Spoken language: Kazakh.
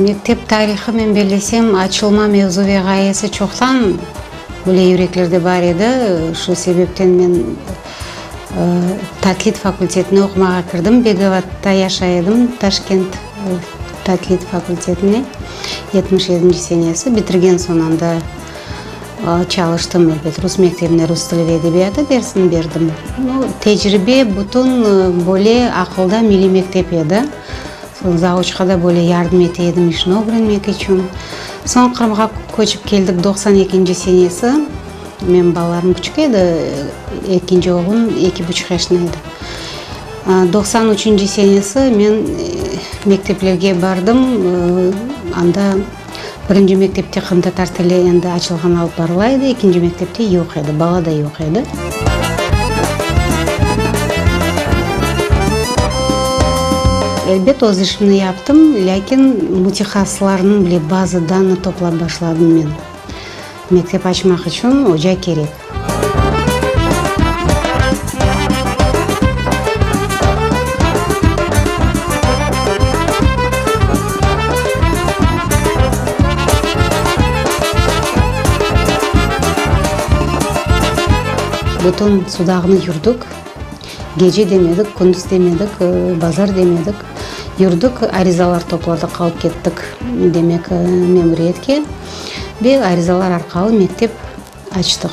Мектеп тарихы мен белесем ачылма мевзуге гаясы чоктан бөле юреклерде бар еді. Шу себептен мен Татлит факультетіне оқымаға кірдім. Беговатта яшайдым, Ташкент Татлит факультетіне 77 сенесі бітірген сонанда çalıştım elbet. Rus мектебіне рус тілі ve edebiyatı dersin бердім. Тәжірибе бүтін бөле ақылда милли мектеп еді. Заочқа да бөле ярдым ете едім ішін öğrenmek için. Сон Қырымға көчіп келдік 92 сенесі. Мен балаларым küçük еді. Екінші оғын 2,5 yaşında еді. 93 сенесі мен мектеплерге бардым. Анда birinci мектепте қымтатар тілі енді açılған алып барылайды. Екінші мектепте yok еді. Бала да yok еді. Elbet öz işimni yaptım, lakin mutixassızlarının bile bazı данный toplap başladım men. Mektep açmak için hoca керек. Bütün sudağını yurduk. Gece demedik, gündüz demedik, bazar demedik. Yurduk, arizalar topladık, alıp kettik demek memuriyetke. Ve arizalar arkalı mektep açtık.